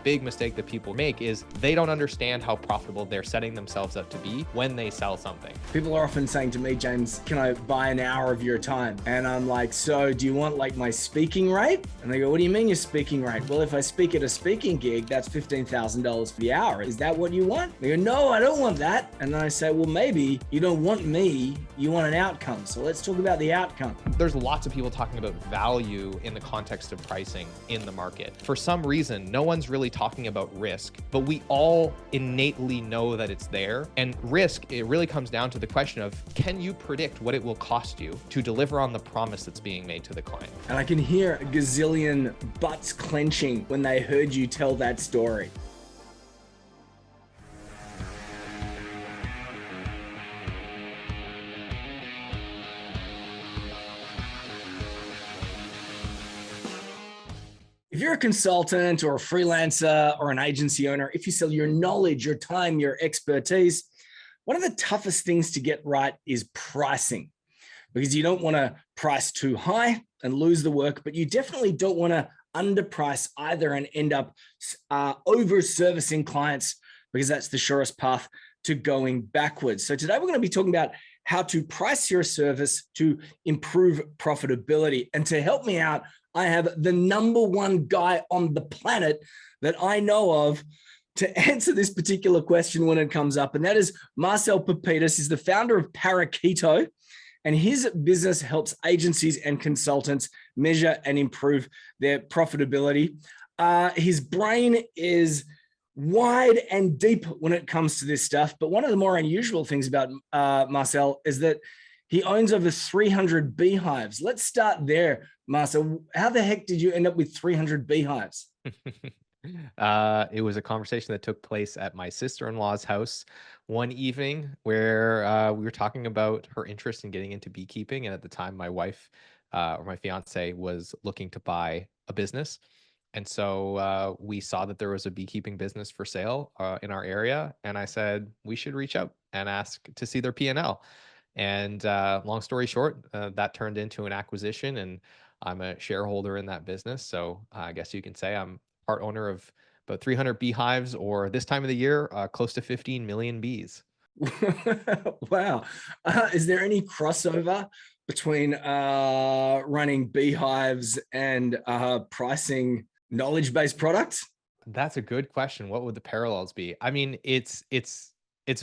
big mistake that people make is they don't understand how profitable they're setting themselves up to be when they sell something. People are often saying to me, James, can I buy an hour of your time? And I'm like, so do you want like my speaking rate? And they go, what do you mean your speaking rate? Well, if I speak at a speaking gig, that's $15,000 for the hour. Is that what you want? They go, no, I don't want that. And then I say, well, maybe you don't want me, you want an outcome. So let's talk about the outcome. There's lots of people talking about value in the context of pricing in the market. For some reason, no one's really talking about risk, but we all innately know that it's there. And risk, it really comes down to the question of, can you predict what it will cost you to deliver on the promise that's being made to the client? And I can hear a gazillion butts clenching when they heard you tell that story. If you're a consultant or a freelancer or an agency owner, if you sell your knowledge, your time, your expertise, one of the toughest things to get right is pricing, because you don't want to price too high and lose the work, but you definitely don't want to underprice either and end up over-servicing clients, because that's the surest path to going backwards. So today we're going to be talking about how to price your service to improve profitability. And to help me out, I have the number one guy on the planet that I know of to answer this particular question when it comes up. And that is Marcel Petitpas. He's the founder of Parakeeto, and his business helps agencies and consultants measure and improve their profitability. His brain is wide and deep when it comes to this stuff. But one of the more unusual things about Marcel is that he owns over 300 beehives. Let's start there, Marcel. How the heck did you end up with 300 beehives? It was a conversation that took place at my sister-in-law's house one evening where we were talking about her interest in getting into beekeeping. And at the time, my wife or my fiance was looking to buy a business. And so we saw that there was a beekeeping business for sale in our area. And I said, we should reach out and ask to see their P&L. And long story short, that turned into an acquisition, and I'm a shareholder in that business. So I guess you can say I'm part owner of about 300 beehives, or this time of the year, close to 15 million bees. Wow. Is there any crossover between running beehives and pricing knowledge-based products? That's a good question. What would the parallels be? I mean, it's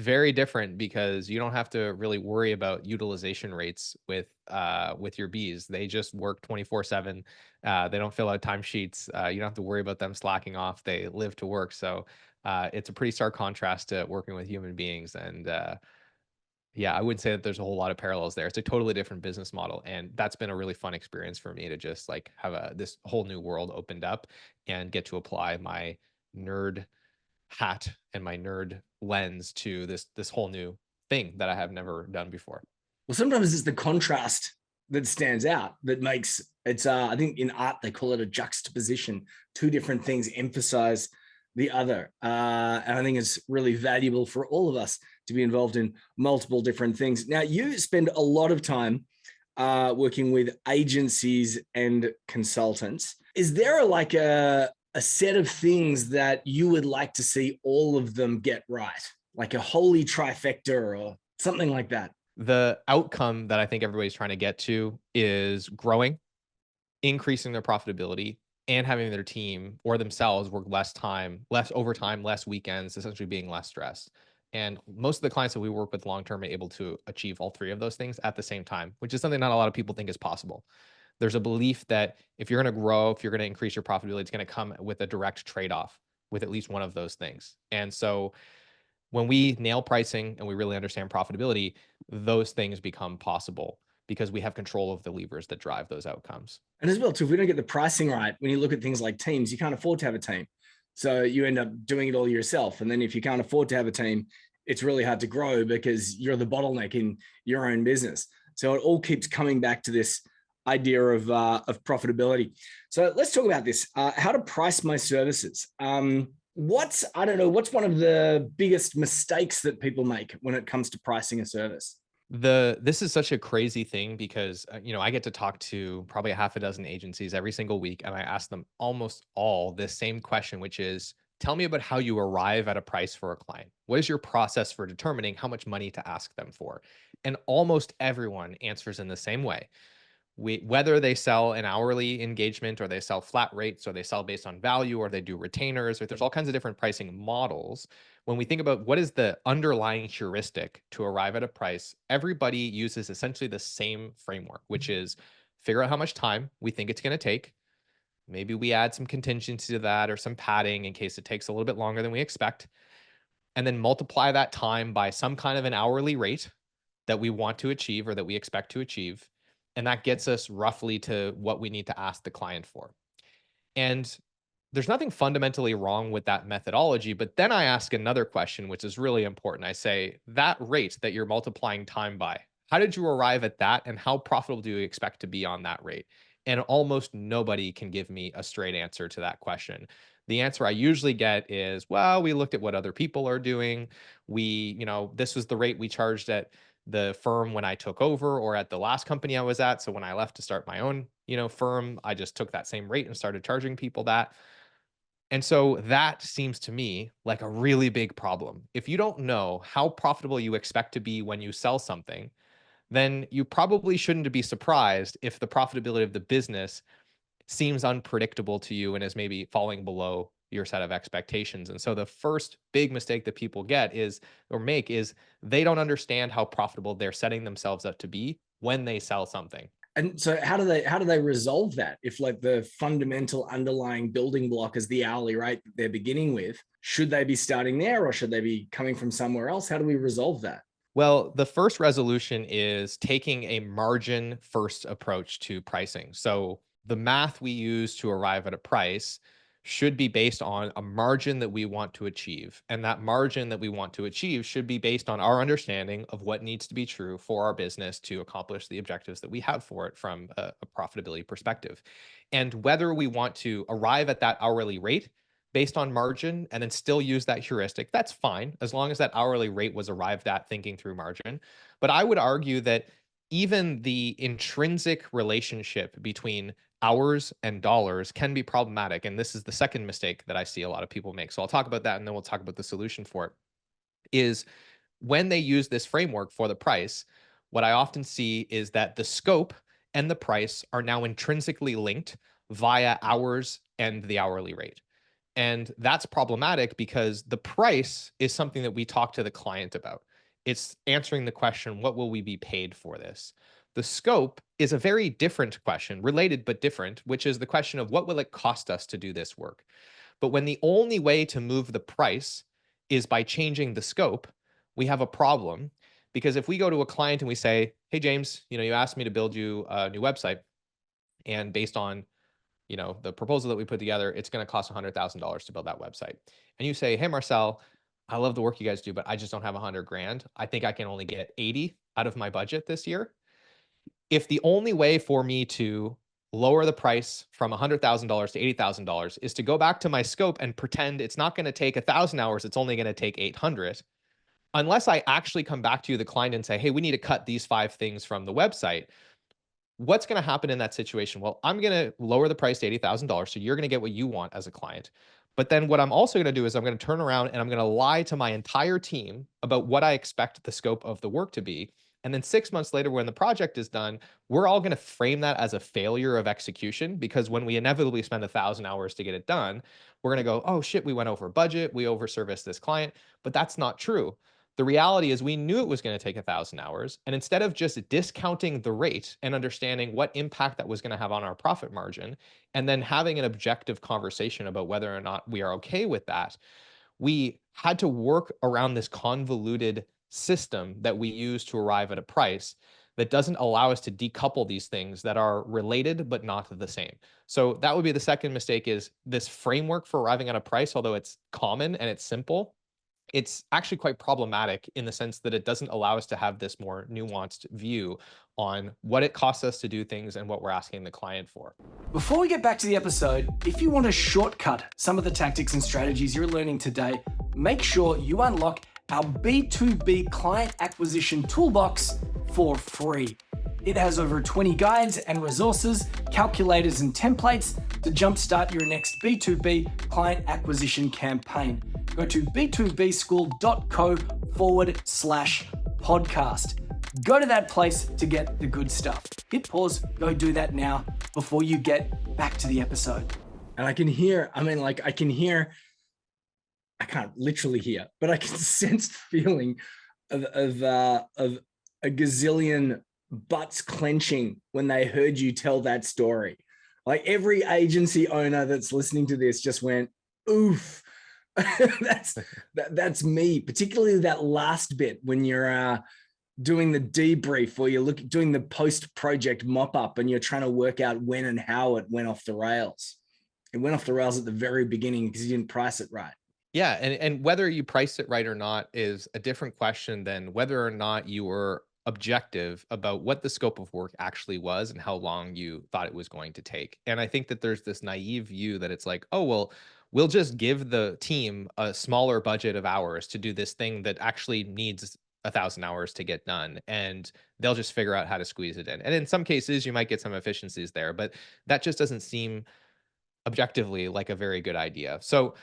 very different because you don't have to really worry about utilization rates with your bees. They just work 24/7. They don't fill out timesheets. You don't have to worry about them slacking off. They live to work. So it's a pretty stark contrast to working with human beings. And yeah, I wouldn't say that there's a whole lot of parallels there. It's a totally different business model, and that's been a really fun experience for me to just like have this whole new world opened up and get to apply my nerd hat and my nerd lens to this whole new thing that I have never done before. Well, sometimes it's the contrast that stands out that makes it's, I think in art, they call it a juxtaposition. Two different things emphasize the other. And I think it's really valuable for all of us to be involved in multiple different things. Now, you spend a lot of time working with agencies and consultants. Is there like a set of things that you would like to see all of them get right? Like a holy trifecta or something like that? The outcome that I think everybody's trying to get to is growing, increasing their profitability, and having their team or themselves work less time, less overtime, less weekends, essentially being less stressed. And most of the clients that we work with long-term are able to achieve all three of those things at the same time, which is something not a lot of people think is possible. There's a belief that if you're going to grow, if you're going to increase your profitability, it's going to come with a direct trade-off with at least one of those things. And so when we nail pricing and we really understand profitability, those things become possible because we have control of the levers that drive those outcomes. And as well, too, if we don't get the pricing right, when you look at things like teams, you can't afford to have a team. So you end up doing it all yourself. And then if you can't afford to have a team, it's really hard to grow because you're the bottleneck in your own business. So it all keeps coming back to this idea of profitability. So let's talk about this, how to price my services. What's one of the biggest mistakes that people make when it comes to pricing a service? This is such a crazy thing because I get to talk to probably a half a dozen agencies every single week, and I ask them almost all this same question, which is, tell me about how you arrive at a price for a client. What is your process for determining how much money to ask them for? And almost everyone answers in the same way. Whether they sell an hourly engagement or they sell flat rates or they sell based on value or they do retainers, or there's all kinds of different pricing models. When we think about what is the underlying heuristic to arrive at a price, everybody uses essentially the same framework, which is figure out how much time we think it's going to take. Maybe we add some contingency to that or some padding in case it takes a little bit longer than we expect, and then multiply that time by some kind of an hourly rate that we want to achieve or that we expect to achieve. And that gets us roughly to what we need to ask the client for. And there's nothing fundamentally wrong with that methodology. But then I ask another question, which is really important. I say, that rate that you're multiplying time by, how did you arrive at that? And how profitable do you expect to be on that rate? And almost nobody can give me a straight answer to that question. The answer I usually get is, well, we looked at what other people are doing. This was the rate we charged at the firm when I took over or at the last company I was at. So when I left to start my own, firm, I just took that same rate and started charging people that. And so that seems to me like a really big problem. If you don't know how profitable you expect to be when you sell something, then you probably shouldn't be surprised if the profitability of the business seems unpredictable to you and is maybe falling below your set of expectations. And so the first big mistake that people get is or make is they don't understand how profitable they're setting themselves up to be when they sell something. And so how do they resolve that? If like the fundamental underlying building block is the hourly rate that they're beginning with, should they be starting there or should they be coming from somewhere else? How do we resolve that? Well, the first resolution is taking a margin first approach to pricing. So the math we use to arrive at a price should be based on a margin that we want to achieve. And that margin that we want to achieve should be based on our understanding of what needs to be true for our business to accomplish the objectives that we have for it from a profitability perspective. And whether we want to arrive at that hourly rate based on margin and then still use that heuristic, that's fine, as long as that hourly rate was arrived at thinking through margin. But I would argue that even the intrinsic relationship between hours and dollars can be problematic. And this is the second mistake that I see a lot of people make. So I'll talk about that and then we'll talk about the solution for it. Is when they use this framework for the price, what I often see is that the scope and the price are now intrinsically linked via hours and the hourly rate. And that's problematic because the price is something that we talk to the client about. It's answering the question, what will we be paid for this? The scope is a very different question, related but different, which is the question of what will it cost us to do this work? But when the only way to move the price is by changing the scope, we have a problem. Because if we go to a client and we say, hey, James, you asked me to build you a new website, and based on the proposal that we put together, it's going to cost $100,000 to build that website. And you say, hey, Marcel, I love the work you guys do, but I just don't have 100 grand. I think I can only get 80 out of my budget this year. If the only way for me to lower the price from $100,000 to $80,000 is to go back to my scope and pretend it's not going to take 1,000 hours, it's only going to take 800, unless I actually come back to you, the client, and say, hey, we need to cut these 5 things from the website, what's going to happen in that situation? Well, I'm going to lower the price to $80,000. So you're going to get what you want as a client. But then what I'm also going to do is I'm going to turn around and I'm going to lie to my entire team about what I expect the scope of the work to be. And then 6 months later, when the project is done, we're all going to frame that as a failure of execution, because when we inevitably spend 1,000 hours to get it done, we're going to go, oh shit, we went over budget, we overserviced this client. But that's not true. The reality is we knew it was going to take 1,000 hours. And instead of just discounting the rate and understanding what impact that was going to have on our profit margin, and then having an objective conversation about whether or not we are okay with that, we had to work around this convoluted system that we use to arrive at a price that doesn't allow us to decouple these things that are related but not the same. So that would be the second mistake, is this framework for arriving at a price, although it's common and it's simple, it's actually quite problematic in the sense that it doesn't allow us to have this more nuanced view on what it costs us to do things and what we're asking the client for. Before we get back to the episode, if you want to shortcut some of the tactics and strategies you're learning today, make sure you unlock our B2B client acquisition toolbox for free. It has over 20 guides and resources, calculators and templates to jumpstart your next B2B client acquisition campaign. Go to b2bschool.co/podcast. Go to that place to get the good stuff. Hit pause, go do that now before you get back to the episode. And I can't literally hear, but I can sense the feeling of a gazillion butts clenching when they heard you tell that story. Like every agency owner that's listening to this just went, oof. that's me, particularly that last bit when you're doing the debrief or you're doing the post-project mop-up and you're trying to work out when and how it went off the rails. It went off the rails at the very beginning because you didn't price it right. Yeah, and whether you priced it right or not is a different question than whether or not you were objective about what the scope of work actually was and how long you thought it was going to take. And I think that there's this naive view that it's like, oh, well, we'll just give the team a smaller budget of hours to do this thing that actually needs 1,000 hours to get done, and they'll just figure out how to squeeze it in. And in some cases, you might get some efficiencies there, but that just doesn't seem objectively like a very good idea. So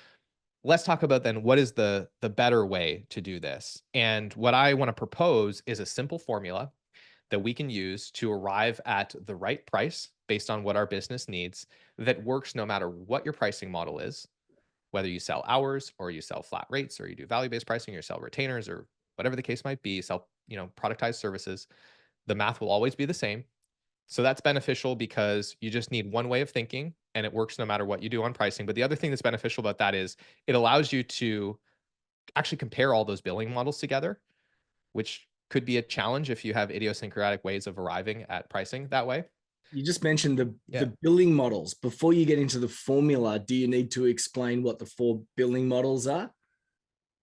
let's talk about then what is the better way to do this. And what I want to propose is a simple formula that we can use to arrive at the right price based on what our business needs, that works no matter what your pricing model is, whether you sell hours or you sell flat rates or you do value-based pricing or you sell retainers or whatever the case might be, you sell, productized services. The math will always be the same. So that's beneficial because you just need one way of thinking and it works no matter what you do on pricing. But the other thing that's beneficial about that is it allows you to actually compare all those billing models together, which could be a challenge if you have idiosyncratic ways of arriving at pricing that way. You just mentioned the billing models. Before you get into the formula, do you need to explain what the 4 billing models are?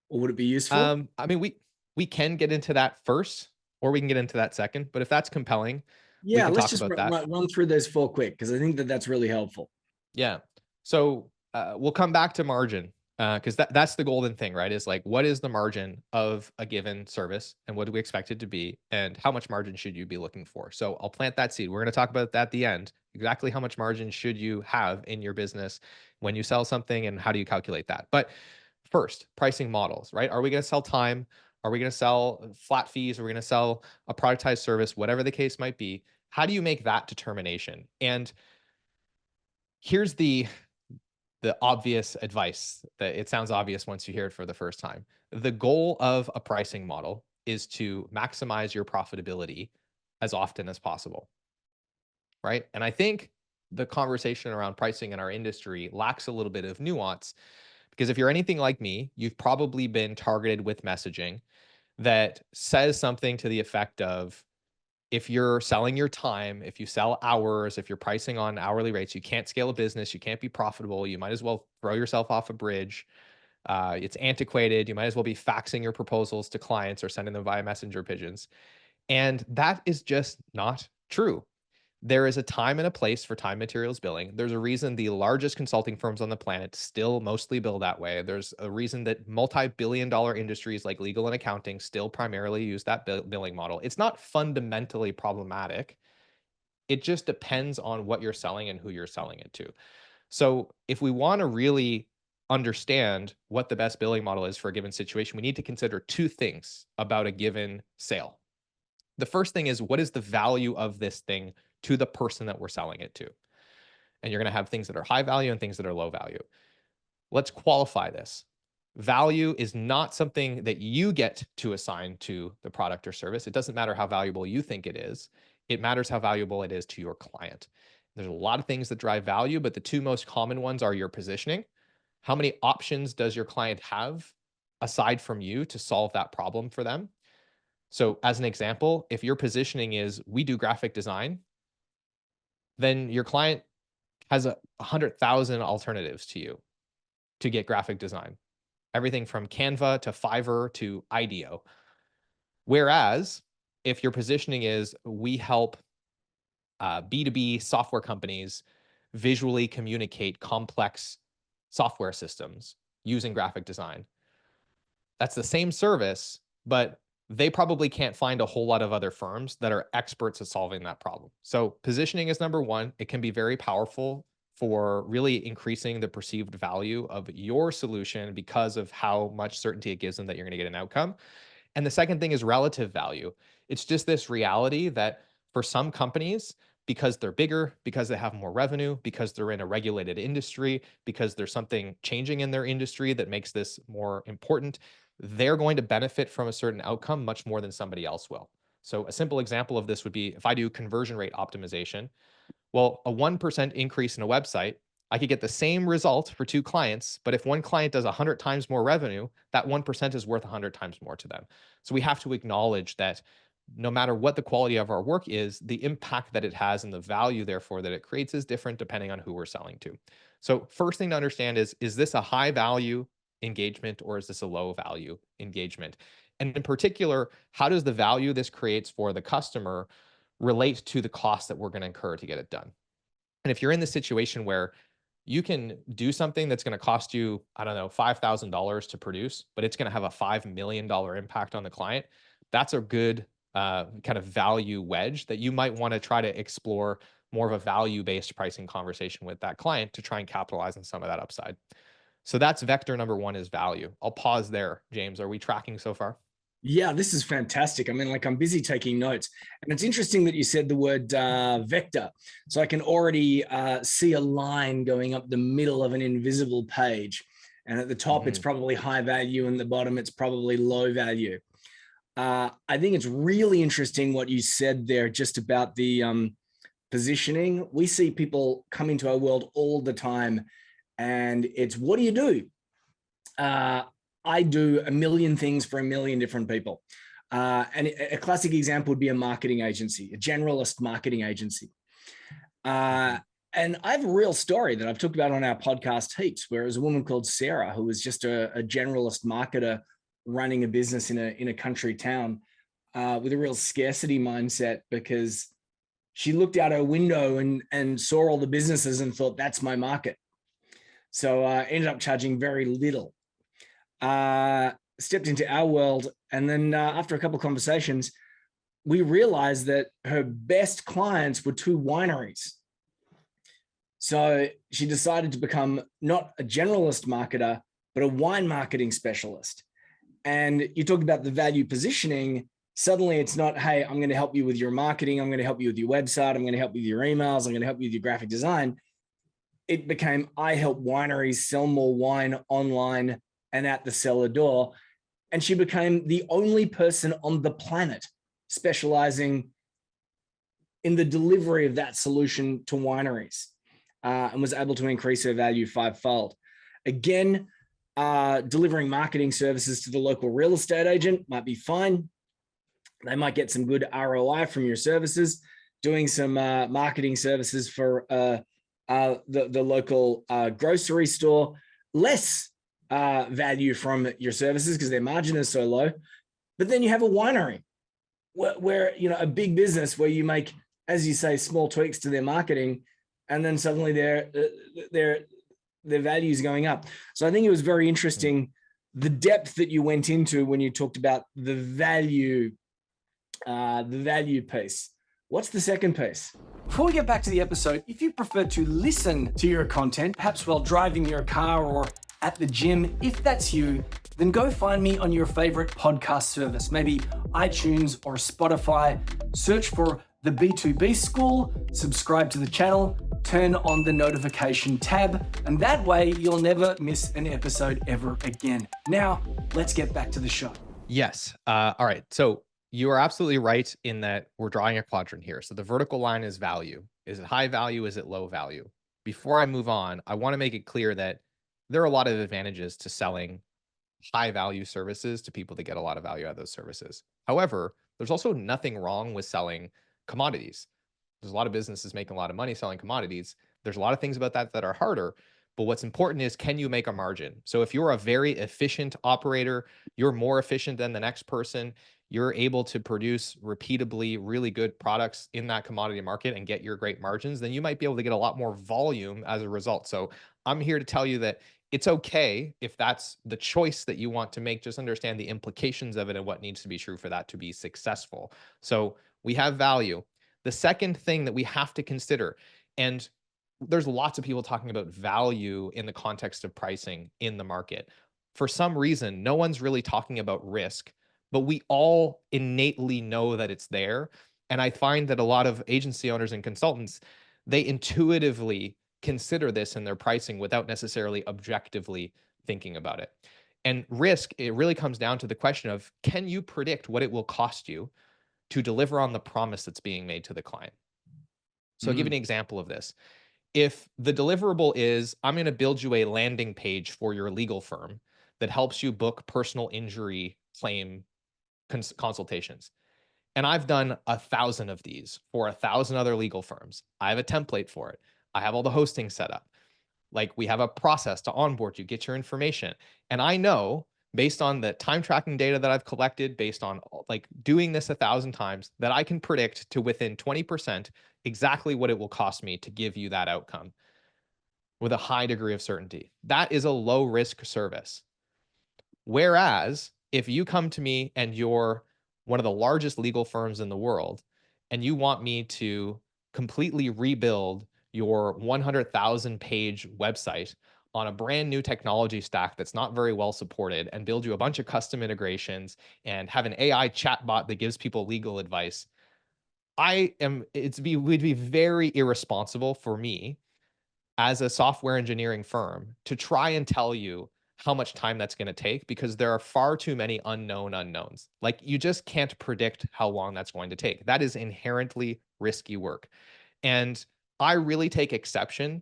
Or would it be useful? I mean, we can get into that first, or we can get into that second. But if that's compelling, we Yeah, can let's talk just about that. run through those 4 quick, because I think that's really helpful. Yeah. So we'll come back to margin because that's the golden thing, right? Is like, what is the margin of a given service and what do we expect it to be? And how much margin should you be looking for? So I'll plant that seed. We're going to talk about that at the end. Exactly how much margin should you have in your business when you sell something and how do you calculate that? But first, pricing models, right? Are we going to sell time? Are we going to sell flat fees? Are we going to sell a productized service? Whatever the case might be, how do you make that determination? And here's the obvious advice that it sounds obvious once you hear it for the first time. The goal of a pricing model is to maximize your profitability as often as possible, right? And I think the conversation around pricing in our industry lacks a little bit of nuance because if you're anything like me, you've probably been targeted with messaging that says something to the effect of, if you're selling your time, if you sell hours, if you're pricing on hourly rates, you can't scale a business, you can't be profitable, you might as well throw yourself off a bridge. It's antiquated. You might as well be faxing your proposals to clients or sending them via messenger pigeons. And that is just not true. There is a time and a place for time materials billing. There's a reason the largest consulting firms on the planet still mostly bill that way. There's a reason that multi-billion-dollar industries like legal and accounting still primarily use that billing model. It's not fundamentally problematic. It just depends on what you're selling and who you're selling it to. So if we want to really understand what the best billing model is for a given situation, we need to consider 2 things about a given sale. The first thing is, what is the value of this thing to the person that we're selling it to? And you're going to have things that are high value and things that are low value. Let's qualify this. Value is not something that you get to assign to the product or service. It doesn't matter how valuable you think it is. It matters how valuable it is to your client. There's a lot of things that drive value, but the 2 most common ones are your positioning. How many options does your client have aside from you to solve that problem for them? So as an example, if your positioning is, we do graphic design, then your client has 100,000 alternatives to you to get graphic design. Everything from Canva to Fiverr to IDEO. Whereas if your positioning is, we help B2B software companies visually communicate complex software systems using graphic design, that's the same service, but they probably can't find a whole lot of other firms that are experts at solving that problem. So positioning is number one. It can be very powerful for really increasing the perceived value of your solution because of how much certainty it gives them that you're going to get an outcome. And the second thing is relative value. It's just this reality that for some companies, because they're bigger, because they have more revenue, because they're in a regulated industry, because there's something changing in their industry that makes this more important, they're going to benefit from a certain outcome much more than somebody else will. So, a simple example of this would be if I do conversion rate optimization, well, a 1% increase in a website, I could get the same result for two clients, but if one client does 100 times more revenue, that 1% is worth 100 times more to them. So we have to acknowledge that no matter what the quality of our work is, the impact that it has and the value, therefore, that it creates is different depending on who we're selling to. So, first thing to understand is this a high value engagement or is this a low value engagement? And in particular, how does the value this creates for the customer relate to the cost that we're going to incur to get it done? And if you're in the situation where you can do something that's going to cost you, I don't know, $5,000 to produce, but it's going to have a $5 million impact on the client, that's a good kind of value wedge that you might want to try to explore more of a value based pricing conversation with that client to try and capitalize on some of that upside. So that's vector number one is value. I'll pause there. James, are we tracking so far? Yeah, this is fantastic. I mean, like I'm busy taking notes. And it's interesting that you said the word vector. So I can already see a line going up the middle of an invisible page. And at the top, it's Hmm. probably high value, and the bottom, it's probably low value. I think it's really interesting what you said there just about the positioning. We see people come into our world all the time, and it's what do you do? Uh, I do a million things for a million different people. And a classic example would be a marketing agency, a generalist marketing agency. Uh, Hmm. and I have a real story that I've talked about on our podcast heaps, where there's a woman called Sarah who was just a generalist marketer running a business in a country town with a real scarcity mindset because she looked out her window and saw all the businesses and thought that's my market. So ended up charging very little. Stepped into our world, and then after a couple of conversations, we realized that her best clients were two wineries. So she decided to become not a generalist marketer, but a wine marketing specialist. And you talked about the value positioning. Suddenly it's not, hey, I'm going to help you with your marketing. I'm going to help you with your website. I'm going to help you with your emails. I'm going to help you with your graphic design. It became, I help wineries sell more wine online and at the cellar door. And she became the only person on the planet specializing in the delivery of that solution to wineries, and was able to increase her value fivefold. Again, delivering marketing services to the local real estate agent might be fine. They might get some good ROI from your services. Doing some marketing services for the local grocery store, less value from your services because their margin is so low. But then you have a winery where you know, a big business where you make, as you say, small tweaks to their marketing, and then suddenly their value is going up. So I think it was very interesting the depth that you went into when you talked about the value piece. What's the second piece? Before we get back to the episode, if you prefer to listen to your content, perhaps while driving your car or at the gym, if that's you, then go find me on your favorite podcast service, maybe iTunes or Spotify. Search for the B2B School, subscribe to the channel, turn on the notification tab, and that way you'll never miss an episode ever again. Now, let's get back to the show. Yes. All right. So you are absolutely right in that we're drawing a quadrant here. So the vertical line is value. Is it high value? Is it low value? Before I move on, I want to make it clear that there are a lot of advantages to selling high value services to people that get a lot of value out of those services. However, there's also nothing wrong with selling commodities. There's a lot of businesses making a lot of money selling commodities. There's a lot of things about that that are harder. But what's important is, can you make a margin? So if you're a very efficient operator, you're more efficient than the next person, you're able to produce repeatably really good products in that commodity market and get your great margins, then you might be able to get a lot more volume as a result. So I'm here to tell you that it's okay if that's the choice that you want to make. Just understand the implications of it and what needs to be true for that to be successful. So we have value. The second thing that we have to consider, and there's lots of people talking about value in the context of pricing in the market. For some reason, no one's really talking about risk, but we all innately know that it's there. And I find that a lot of agency owners and consultants, they intuitively consider this in their pricing without necessarily objectively thinking about it. And risk, it really comes down to the question of, can you predict what it will cost you to deliver on the promise that's being made to the client? So I'll give you an example of this. If the deliverable is, I'm going to build you a landing page for your legal firm that helps you book personal injury claim consultations. And I've done 1,000 of these for 1,000 other legal firms. I have a template for it. I have all the hosting set up. Like, we have a process to onboard you, get your information. And I know, based on the time tracking data that I've collected, based on like doing this 1,000 times, that I can predict to within 20% exactly what it will cost me to give you that outcome with a high degree of certainty. That is a low risk service. Whereas if you come to me and you're one of the largest legal firms in the world, and you want me to completely rebuild your 100,000 page website on a brand new technology stack that's not very well supported, and build you a bunch of custom integrations and have an AI chatbot that gives people legal advice, would be very irresponsible for me as a software engineering firm to try and tell you how much time that's going to take, because there are far too many unknown unknowns. Like, you just can't predict how long that's going to take. That is inherently risky work. And I really take exception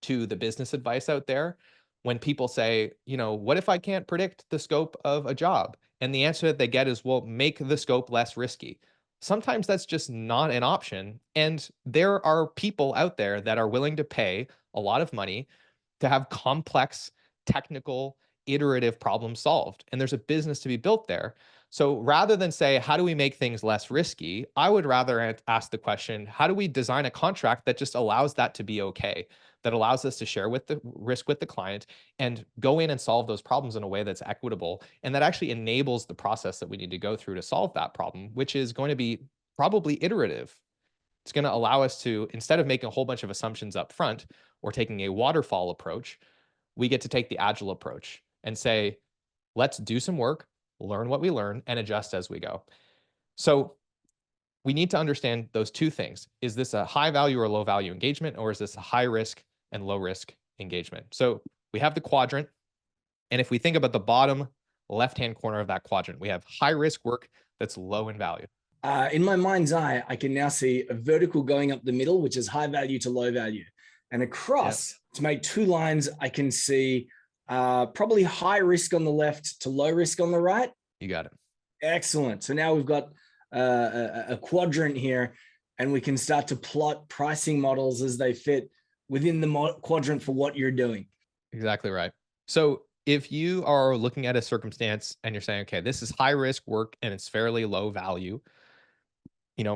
to the business advice out there when people say, what if I can't predict the scope of a job? And the answer that they get is, well, make the scope less risky. Sometimes that's just not an option. And there are people out there that are willing to pay a lot of money to have complex, technical, iterative problems solved. And there's a business to be built there. So rather than say, how do we make things less risky? I would rather ask the question, how do we design a contract that just allows that to be okay? That allows us to share with the risk with the client and go in and solve those problems in a way that's equitable, and that actually enables the process that we need to go through to solve that problem, which is going to be probably iterative. It's going to allow us to, instead of making a whole bunch of assumptions up front or taking a waterfall approach, we get to take the agile approach and say, let's do some work, learn what we learn, and adjust as we go. So we need to understand those two things. Is this a high value or low value engagement, or is this a high risk and low risk engagement? So we have the quadrant. And if we think about the bottom left-hand corner of that quadrant, we have high risk work that's low in value. In my mind's eye, I can now see a vertical going up the middle, which is high value to low value. And across, to make two lines, I can see probably high risk on the left to low risk on the right. You got it. Excellent. So now we've got a quadrant here, and we can start to plot pricing models as they fit within the quadrant for what you're doing. Exactly right. So if you are looking at a circumstance and you're saying, okay, this is high risk work and it's fairly low value,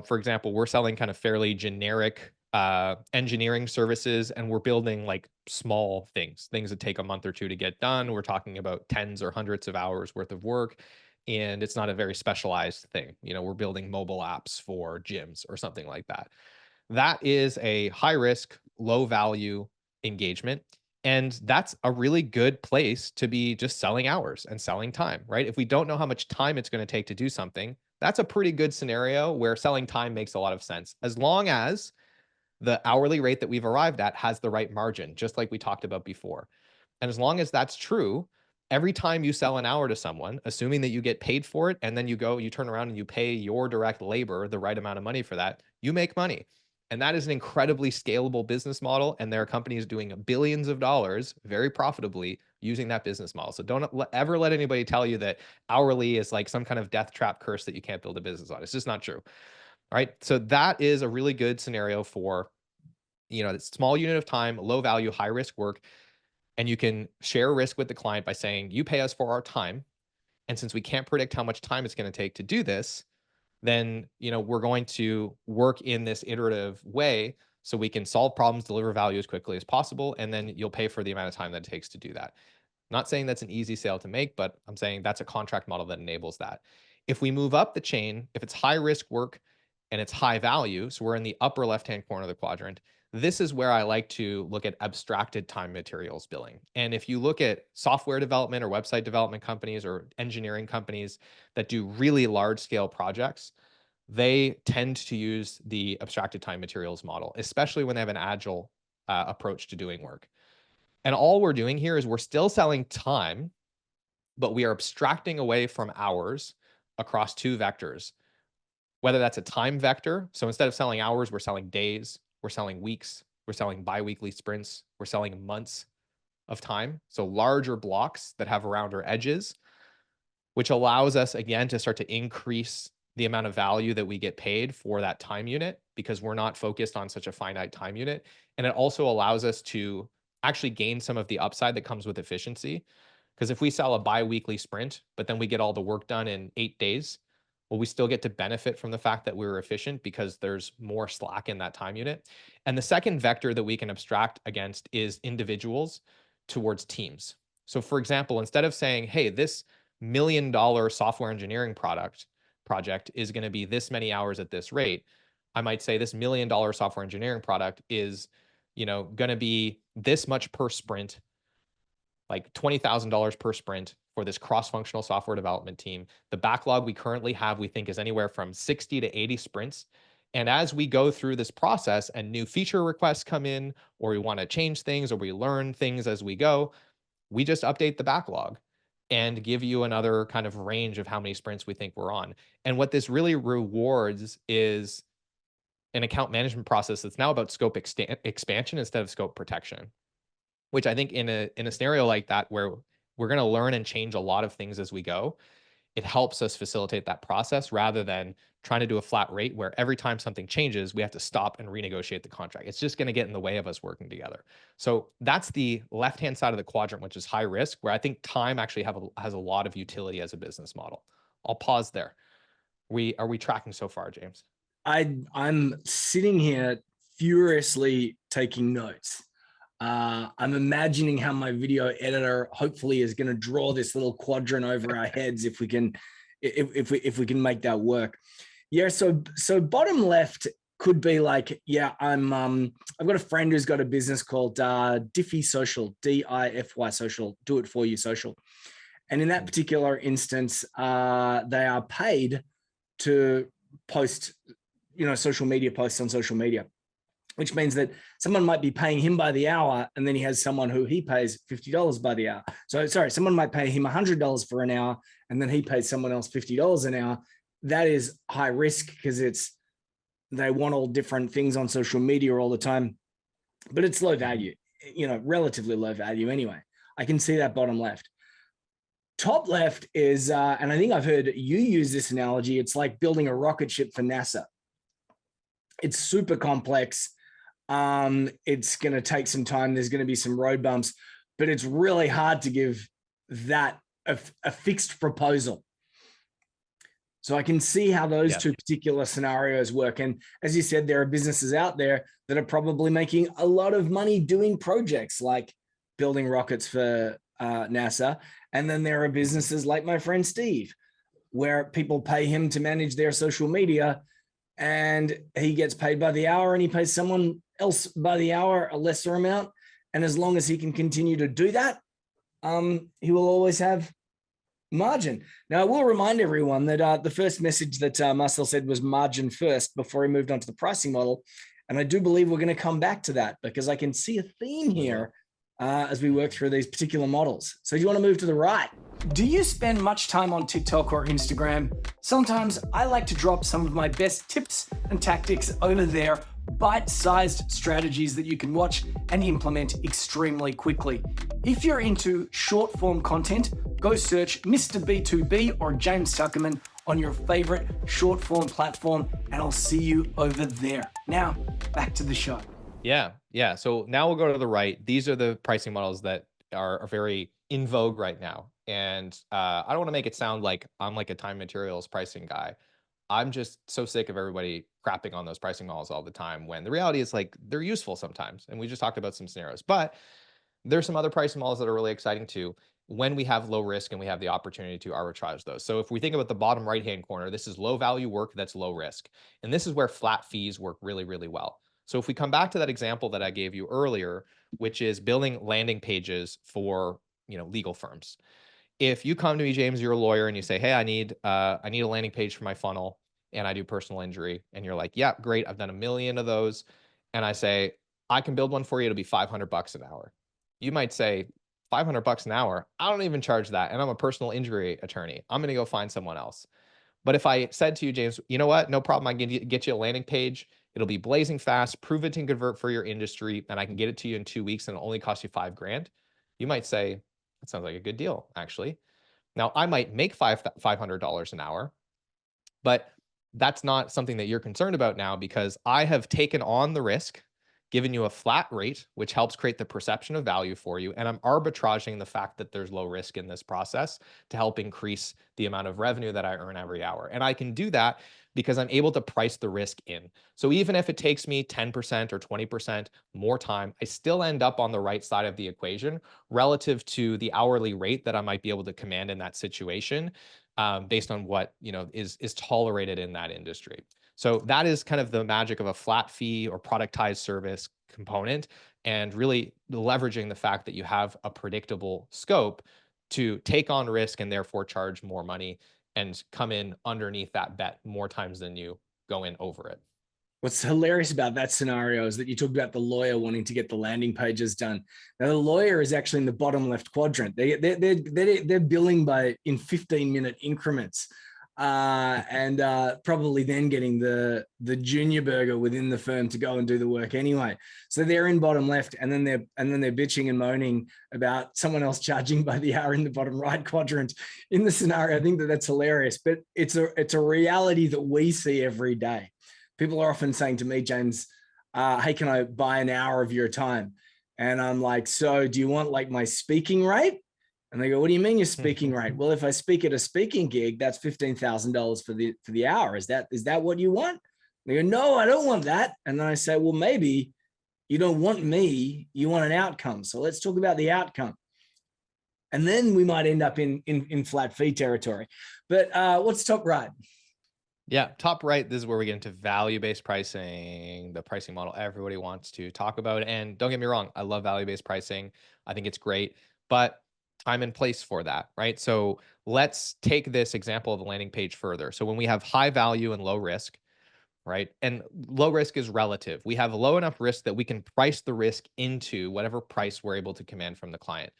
for example, we're selling kind of fairly generic engineering services, and we're building like small things that take a month or two to get done. We're talking about tens or hundreds of hours worth of work, and it's not a very specialized thing. We're building mobile apps for gyms or something like that. That is a high risk, low value engagement. And that's a really good place to be just selling hours and selling time, right? If we don't know how much time it's going to take to do something, that's a pretty good scenario where selling time makes a lot of sense, as long as the hourly rate that we've arrived at has the right margin, just like we talked about before. And as long as that's true, every time you sell an hour to someone, assuming that you get paid for it, and then you turn around and you pay your direct labor the right amount of money for that, you make money. And that is an incredibly scalable business model. And there are companies doing billions of dollars very profitably using that business model. So don't ever let anybody tell you that hourly is like some kind of death trap curse that you can't build a business on. It's just not true. All right. So that is a really good scenario for, small unit of time, low value, high risk work. And you can share risk with the client by saying, you pay us for our time. And since we can't predict how much time it's going to take to do this, then, we're going to work in this iterative way so we can solve problems, deliver value as quickly as possible, and then you'll pay for the amount of time that it takes to do that. Not saying that's an easy sale to make, but I'm saying that's a contract model that enables that. If we move up the chain, if it's high risk work and it's high value, so we're in the upper left-hand corner of the quadrant, this is where I like to look at abstracted time materials billing. And if you look at software development or website development companies or engineering companies that do really large scale projects, they tend to use the abstracted time materials model, especially when they have an agile approach to doing work. And all we're doing here is we're still selling time, but we are abstracting away from hours across two vectors, whether that's a time vector. So instead of selling hours, we're selling days, we're selling weeks, we're selling biweekly sprints, we're selling months of time. So larger blocks that have rounder edges, which allows us again to start to increase the amount of value that we get paid for that time unit because we're not focused on such a finite time unit. And it also allows us to actually gain some of the upside that comes with efficiency. Because if we sell a bi-weekly sprint, but then we get all the work done in 8 days, well, we still get to benefit from the fact that we were efficient because there's more slack in that time unit. And the second vector that we can abstract against is individuals towards teams. So for example, instead of saying, hey, this $1 million software engineering project is going to be this many hours at this rate, I might say this $1 million software engineering product is, going to be this much per sprint, like $20,000 per sprint for this cross-functional software development team. The backlog we currently have, we think, is anywhere from 60 to 80 sprints. And as we go through this process and new feature requests come in, or we want to change things, or we learn things as we go, we just update the backlog and give you another kind of range of how many sprints we think we're on. And what this really rewards is an account management process that's now about scope expansion instead of scope protection, which I think in a scenario like that, where we're going to learn and change a lot of things as we go, it helps us facilitate that process rather than trying to do a flat rate where every time something changes, we have to stop and renegotiate the contract. It's just going to get in the way of us working together. So that's the left-hand side of the quadrant, which is high risk, where I think time actually has a lot of utility as a business model. I'll pause there. Are we tracking so far, James? I'm sitting here furiously taking notes. I'm imagining how my video editor hopefully is going to draw this little quadrant over our heads if we can make that work. Yeah. So bottom left could be like, yeah, I've got a friend who's got a business called Diffy Social, DIFY Social, Do It For You Social. And in that particular instance, they are paid to post, social media posts on social media, which means that someone might be paying him by the hour, and then he has someone who he pays $50 by the hour. So sorry, someone might pay him $100 for an hour, and then he pays someone else $50 an hour. That is high risk because they want all different things on social media all the time, but it's low value, relatively low value anyway. I can see that bottom left. Top left is, and I think I've heard you use this analogy, it's like building a rocket ship for NASA. It's super complex. It's going to take some time. There's going to be some road bumps, but it's really hard to give that a fixed proposal. So I can see how those two particular scenarios work. And as you said, there are businesses out there that are probably making a lot of money doing projects like building rockets for NASA. And then there are businesses like my friend Steve, where people pay him to manage their social media, and he gets paid by the hour, and he pays someone else by the hour a lesser amount. And as long as he can continue to do that, he will always have margin. Now, I will remind everyone that the first message that Marcel said was margin first before he moved on to the pricing model. And I do believe we're going to come back to that because I can see a theme here as we work through these particular models. So do you want to move to the right? Do you spend much time on TikTok or Instagram? Sometimes I like to drop some of my best tips and tactics over there, bite-sized strategies that you can watch and implement extremely quickly. If you're into short-form content, go search Mr. B2B or James Tuckerman on your favorite short-form platform, and I'll see you over there. Now, back to the show. Yeah. So now we'll go to the right. These are the pricing models that are very in vogue right now. And I don't want to make it sound like I'm like a time materials pricing guy. I'm just so sick of everybody crapping on those pricing models all the time when the reality is like they're useful sometimes. And we just talked about some scenarios, but there's some other pricing models that are really exciting too when we have low risk and we have the opportunity to arbitrage those. So if we think about the bottom right hand corner, this is low value work that's low risk. And this is where flat fees work really, really well. So if we come back to that example that I gave you earlier, which is building landing pages for, legal firms. If you come to me, James, you're a lawyer, and you say, "Hey, I need a landing page for my funnel, and I do personal injury," and you're like, "Yeah, great, I've done a million of those," and I say, "I can build one for you. It'll be $500 an hour." You might say, "$500 an hour? I don't even charge that, and I'm a personal injury attorney. I'm going to go find someone else." But if I said to you, James, you know what? No problem. I can get you a landing page. It'll be blazing fast, prove it and convert for your industry, and I can get it to you in 2 weeks, and it'll only cost you 5 grand. You might say, that sounds like a good deal, actually. Now, I might make $500 an hour, but that's not something that you're concerned about now because I have taken on the risk, given you a flat rate, which helps create the perception of value for you. And I'm arbitraging the fact that there's low risk in this process to help increase the amount of revenue that I earn every hour. And I can do that because I'm able to price the risk in. So even if it takes me 10% or 20% more time, I still end up on the right side of the equation relative to the hourly rate that I might be able to command in that situation, based on what is tolerated in that industry. So that is kind of the magic of a flat fee or productized service component, and really leveraging the fact that you have a predictable scope to take on risk and therefore charge more money and come in underneath that bet more times than you go in over it. What's hilarious about that scenario is that you talked about the lawyer wanting to get the landing pages done. Now, the lawyer is actually in the bottom left quadrant. They're billing in 15-minute increments, and probably then getting the junior burger within the firm to go and do the work anyway. So they're in bottom left, and then they're bitching and moaning about someone else charging by the hour in the bottom right quadrant. In the scenario, I think that's hilarious, but it's a reality that we see every day. People are often saying to me, James, hey, can I buy an hour of your time? And I'm like, so do you want like my speaking rate? And they go, what do you mean your speaking rate? Well, if I speak at a speaking gig, that's $15,000 for the hour. Is that what you want? They go, no, I don't want that. And then I say, well, maybe you don't want me, you want an outcome. So let's talk about the outcome. And then we might end up in flat fee territory. But what's top right? Yeah, top right, this is where we get into value-based pricing, the pricing model everybody wants to talk about. And don't get me wrong, I love value-based pricing. I think it's great, but time and place for that, right? So let's take this example of the landing page further. So when we have high value and low risk, right? And low risk is relative. We have low enough risk that we can price the risk into whatever price we're able to command from the client.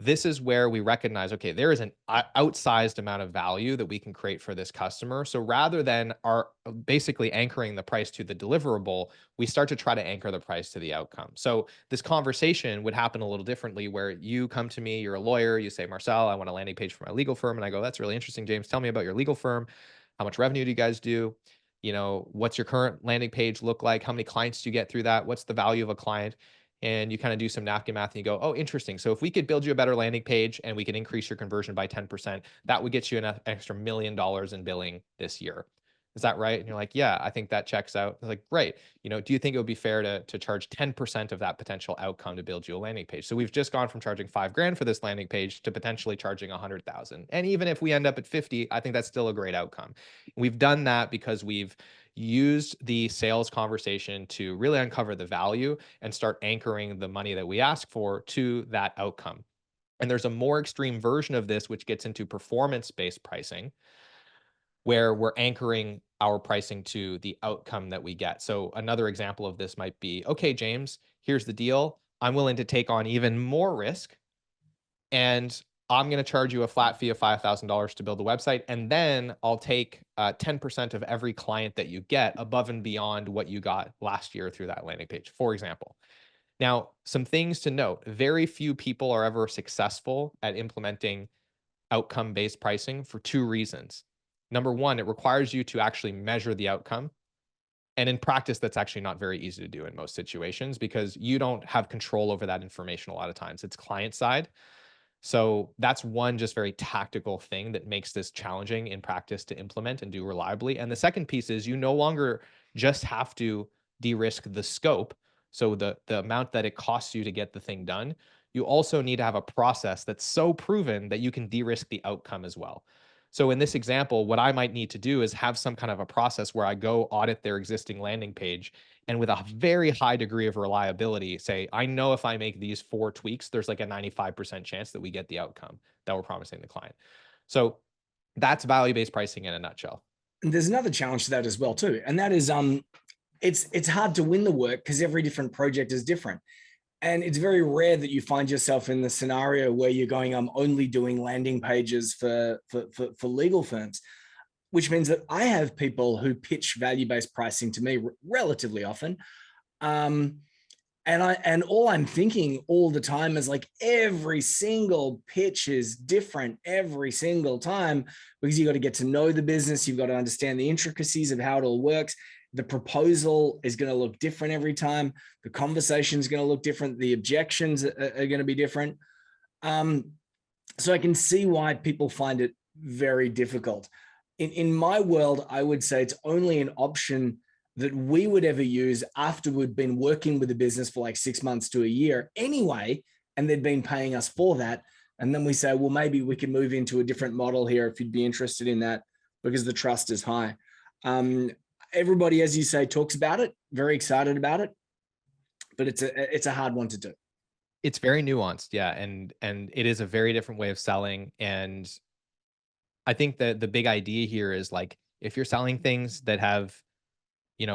This is where we recognize, okay, there is an outsized amount of value that we can create for this customer. So rather than basically anchoring the price to the deliverable, we start to try to anchor the price to the outcome. So this conversation would happen a little differently where you come to me, you're a lawyer, you say, Marcel, I want a landing page for my legal firm. And I go, that's really interesting, James. Tell me about your legal firm. How much revenue do you guys do? What's your current landing page look like? How many clients do you get through that? What's the value of a client? And you kind of do some napkin math and you go, oh, interesting. So if we could build you a better landing page and we could increase your conversion by 10%, that would get you an extra $1 million in billing this year. Is that right? And you're like, yeah, I think that checks out. It's like, great. Do you think it would be fair to charge 10% of that potential outcome to build you a landing page? So we've just gone from charging 5 grand for this landing page to potentially charging 100,000. And even if we end up at 50, I think that's still a great outcome. We've done that because we've used the sales conversation to really uncover the value and start anchoring the money that we ask for to that outcome. And there's a more extreme version of this, which gets into performance-based pricing, where we're anchoring our pricing to the outcome that we get. So another example of this might be, okay, James, here's the deal. I'm willing to take on even more risk, and I'm going to charge you a flat fee of $5,000 to build the website. And then I'll take 10% of every client that you get above and beyond what you got last year through that landing page, for example. Now, some things to note, very few people are ever successful at implementing outcome-based pricing for 2 reasons. Number one, it requires you to actually measure the outcome. And in practice, that's actually not very easy to do in most situations because you don't have control over that information a lot of times. It's client side. So that's one just very tactical thing that makes this challenging in practice to implement and do reliably. And the second piece is you no longer just have to de-risk the scope, so the amount that it costs you to get the thing done. You also need to have a process that's so proven that you can de-risk the outcome as well. So in this example, what I might need to do is have some kind of a process where I go audit their existing landing page, and with a very high degree of reliability, say, I know if I make these 4 tweaks, there's like a 95% chance that we get the outcome that we're promising the client. So that's value-based pricing in a nutshell. And there's another challenge to that as well too, and that is it's hard to win the work because every different project is different. And it's very rare that you find yourself in the scenario where you're going, I'm only doing landing pages for legal firms, which means that I have people who pitch value-based pricing to me relatively often. And all I'm thinking all the time is like every single pitch is different every single time, because you got to get to know the business. You've got to understand the intricacies of how it all works. The proposal is going to look different every time. The conversation is going to look different. The objections are going to be different. So I can see why people find it very difficult. In my world, I would say it's only an option that we would ever use after we'd been working with the business for like 6 months to a year anyway, and they'd been paying us for that. And then we say, well, maybe we can move into a different model here if you'd be interested in that, because the trust is high. Everybody, as you say, talks about it, very excited about it, but it's a hard one to do. It's very nuanced, yeah, and it is a very different way of selling. And I think that the big idea here is like, if you're selling things that have,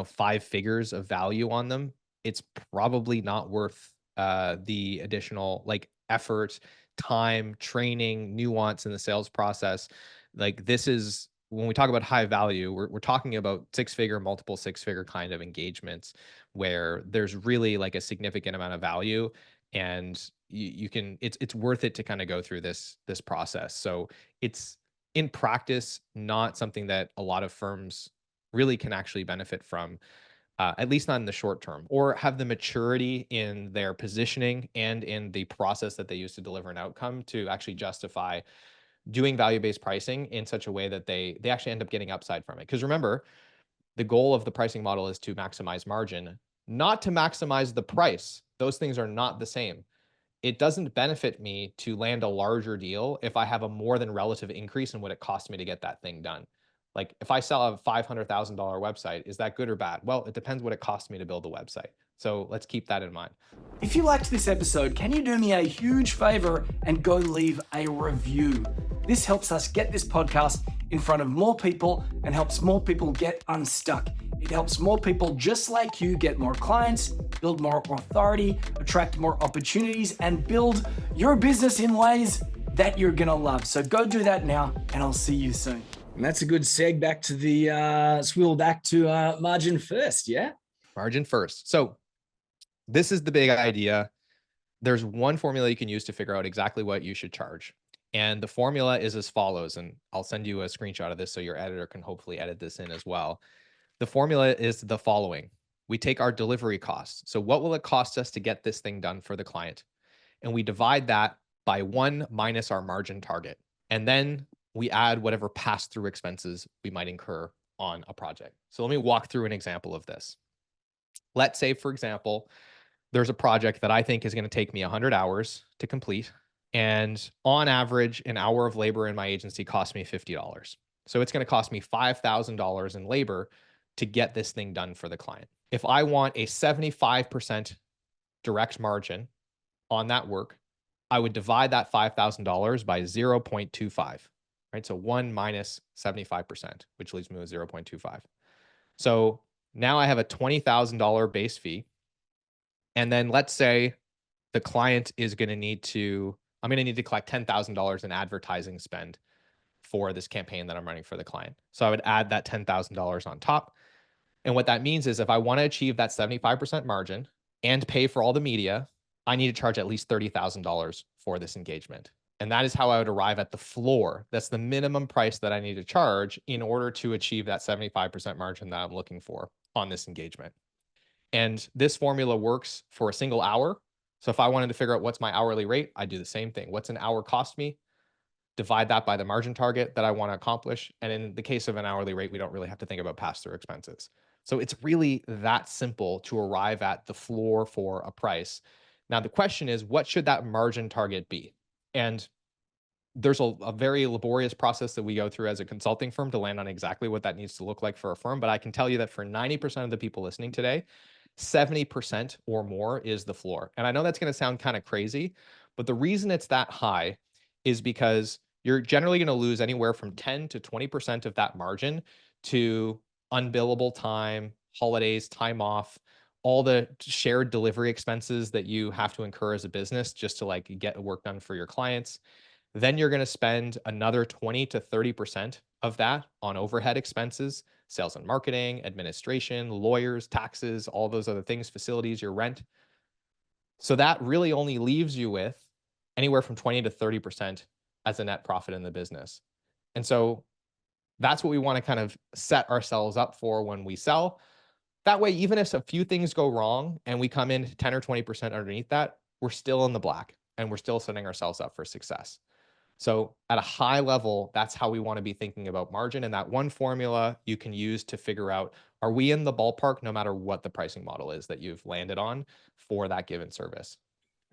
5 figures of value on them, it's probably not worth the additional like effort, time, training, nuance in the sales process. Like, this is when we talk about high value, we're talking about 6-figure, multiple 6-figure kind of engagements where there's really like a significant amount of value, and you can, it's worth it to kind of go through this process. So it's in practice not something that a lot of firms really can actually benefit from, at least not in the short term, or have the maturity in their positioning and in the process that they use to deliver an outcome to actually justify doing value-based pricing in such a way that they actually end up getting upside from it. Because remember, the goal of the pricing model is to maximize margin, not to maximize the price. Those things are not the same. It doesn't benefit me to land a larger deal if I have a more than relative increase in what it costs me to get that thing done. Like, if I sell a $500,000 website, is that good or bad? Well, it depends what it costs me to build the website. So let's keep that in mind. If you liked this episode, can you do me a huge favor and go leave a review? This helps us get this podcast in front of more people and helps more people get unstuck. It helps more people just like you get more clients, build more authority, attract more opportunities, and build your business in ways that you're gonna love. So go do that now, and I'll see you soon. And that's a good seg back to the swivel back to margin first, yeah? Margin first. So this is the big idea. There's one formula you can use to figure out exactly what you should charge. And the formula is as follows, and I'll send you a screenshot of this so your editor can hopefully edit this in as well. The formula is the following. We take our delivery costs. So what will it cost us to get this thing done for the client? And we divide that by 1 minus our margin target. And then we add whatever pass-through expenses we might incur on a project. So let me walk through an example of this. Let's say, for example, there's a project that I think is going to take me 100 hours to complete. And on average, an hour of labor in my agency costs me $50. So it's going to cost me $5,000 in labor to get this thing done for the client. If I want a 75% direct margin on that work, I would divide that $5,000 by 0.25, right? So 1 minus 75%, which leaves me with 0.25. So now I have a $20,000 base fee. And then let's say the client is going to need to, I'm going to need to collect $10,000 in advertising spend for this campaign that I'm running for the client. So I would add that $10,000 on top. And what that means is if I want to achieve that 75% margin and pay for all the media, I need to charge at least $30,000 for this engagement. And that is how I would arrive at the floor. That's the minimum price that I need to charge in order to achieve that 75% margin that I'm looking for on this engagement. And this formula works for a single hour, So if I wanted to figure out what's my hourly rate, I do the same thing. What's an hour cost me? Divide that by the margin target that I want to accomplish. And in the case of an hourly rate, we don't really have to think about pass-through expenses. So it's really that simple to arrive at the floor for a price. Now, the question is, what should that margin target be? And there's a very laborious process that we go through as a consulting firm to land on exactly what that needs to look like for a firm. But I can tell you that for 90% of the people listening today, 70% or more is the floor. And I know that's going to sound kind of crazy, but the reason it's that high is because you're generally going to lose anywhere from 10 to 20% of that margin to unbillable time, holidays, time off, all the shared delivery expenses that you have to incur as a business just to like get work done for your clients. Then you're going to spend another 20 to 30% of that on overhead expenses, sales and marketing, administration, lawyers, taxes, all those other things, facilities, your rent. So that really only leaves you with anywhere from 20 to 30% as a net profit in the business. And so that's what we want to kind of set ourselves up for when we sell. That way, even if a few things go wrong and we come in 10 or 20% underneath that, we're still in the black and we're still setting ourselves up for success. So at a high level, that's how we want to be thinking about margin. And that one formula you can use to figure out, are we in the ballpark no matter what the pricing model is that you've landed on for that given service?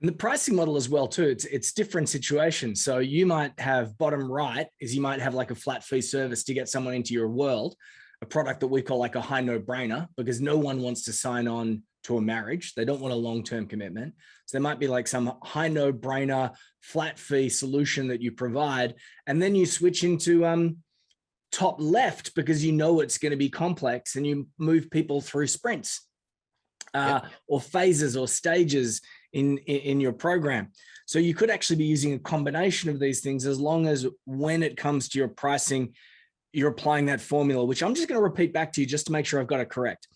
And the pricing model as well too, it's different situations. So you might have bottom right is you might have like a flat fee service to get someone into your world, a product that we call like a high no-brainer, because no one wants to sign on to a marriage. They don't want a long-term commitment. So there might be like some high no-brainer flat fee solution that you provide. And then you switch into top left because you know it's going to be complex and you move people through sprints or phases or stages in your program. So you could actually be using a combination of these things as long as when it comes to your pricing, you're applying that formula, which I'm just going to repeat back to you just to make sure I've got it correct.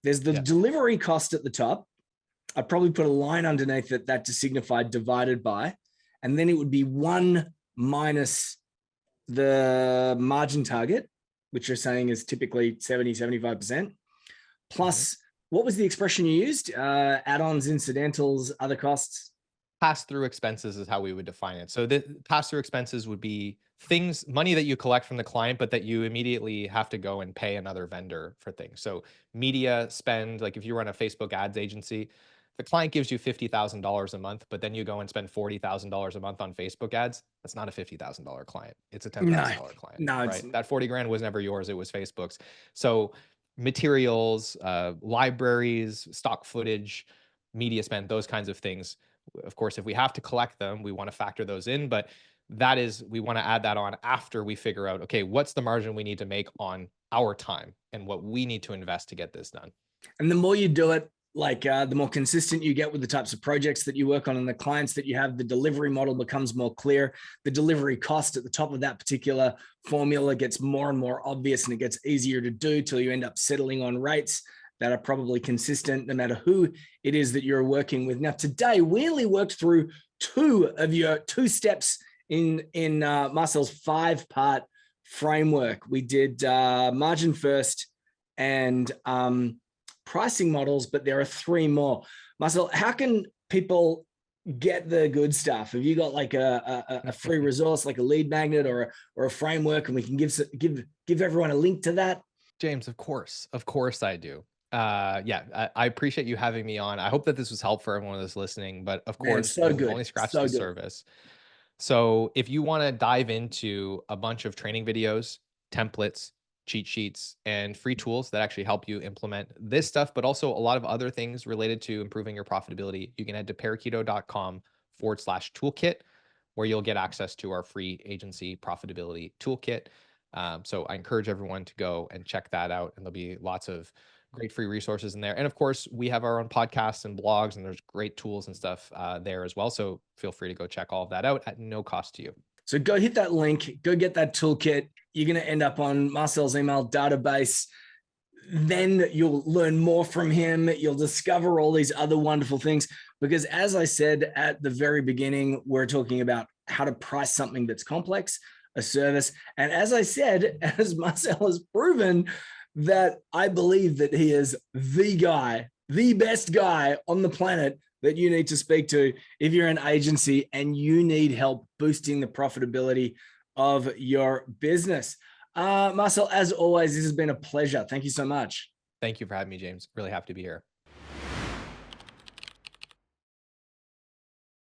There's the delivery cost at the top. I'd probably put a line underneath it that to signify divided by, and then it would be 1 minus the margin target, which you're saying is typically 70, 75%, plus what was the expression you used? Add-ons, incidentals, other costs? Pass-through expenses is how we would define it. So the pass-through expenses would be things, money that you collect from the client, but that you immediately have to go and pay another vendor for things. So media spend, like if you run a Facebook ads agency, the client gives you $50,000 a month, but then you go and spend $40,000 a month on Facebook ads. That's not a $50,000 client. It's a $10,000 client, right? That 40 grand was never yours. It was Facebook's. So materials, libraries, stock footage, media spend, those kinds of things. Of course, if we have to collect them, we want to factor those in, but that is, we want to add that on after we figure out, okay, what's the margin we need to make on our time and what we need to invest to get this done. And the more you do it, like the more consistent you get with the types of projects that you work on and the clients that you have, the delivery model becomes more clear. The delivery cost at the top of that particular formula gets more and more obvious, and it gets easier to do till you end up settling on rates that are probably consistent no matter who it is that you're working with. Now, today we only worked through two steps in Marcel's 5-part framework. We did margin first and pricing models, but there are 3 more. Marcel, how can people get the good stuff? Have you got like a free resource, like a lead magnet or a framework, and we can give everyone a link to that? James, of course I do. I appreciate you having me on. I hope that this was helpful for everyone that's listening, but of course, we've only scratched the surface. So if you want to dive into a bunch of training videos, templates, cheat sheets, and free tools that actually help you implement this stuff, but also a lot of other things related to improving your profitability, you can head to parakeeto.com/toolkit, where you'll get access to our free agency profitability toolkit. So I encourage everyone to go and check that out, and there'll be lots of great free resources in there. And of course, we have our own podcasts and blogs, and there's great tools and stuff there as well. So feel free to go check all of that out at no cost to you. So go hit that link, go get that toolkit. You're going to end up on Marcel's email database. Then you'll learn more from him. You'll discover all these other wonderful things. Because as I said at the very beginning, we're talking about how to price something that's complex, a service. And as I said, as Marcel has proven, that I believe that he is the guy, the best guy on the planet that you need to speak to if you're an agency and you need help boosting the profitability of your business. Marcel, as always, this has been a pleasure. Thank you so much. Thank you for having me, James. Really happy to be here.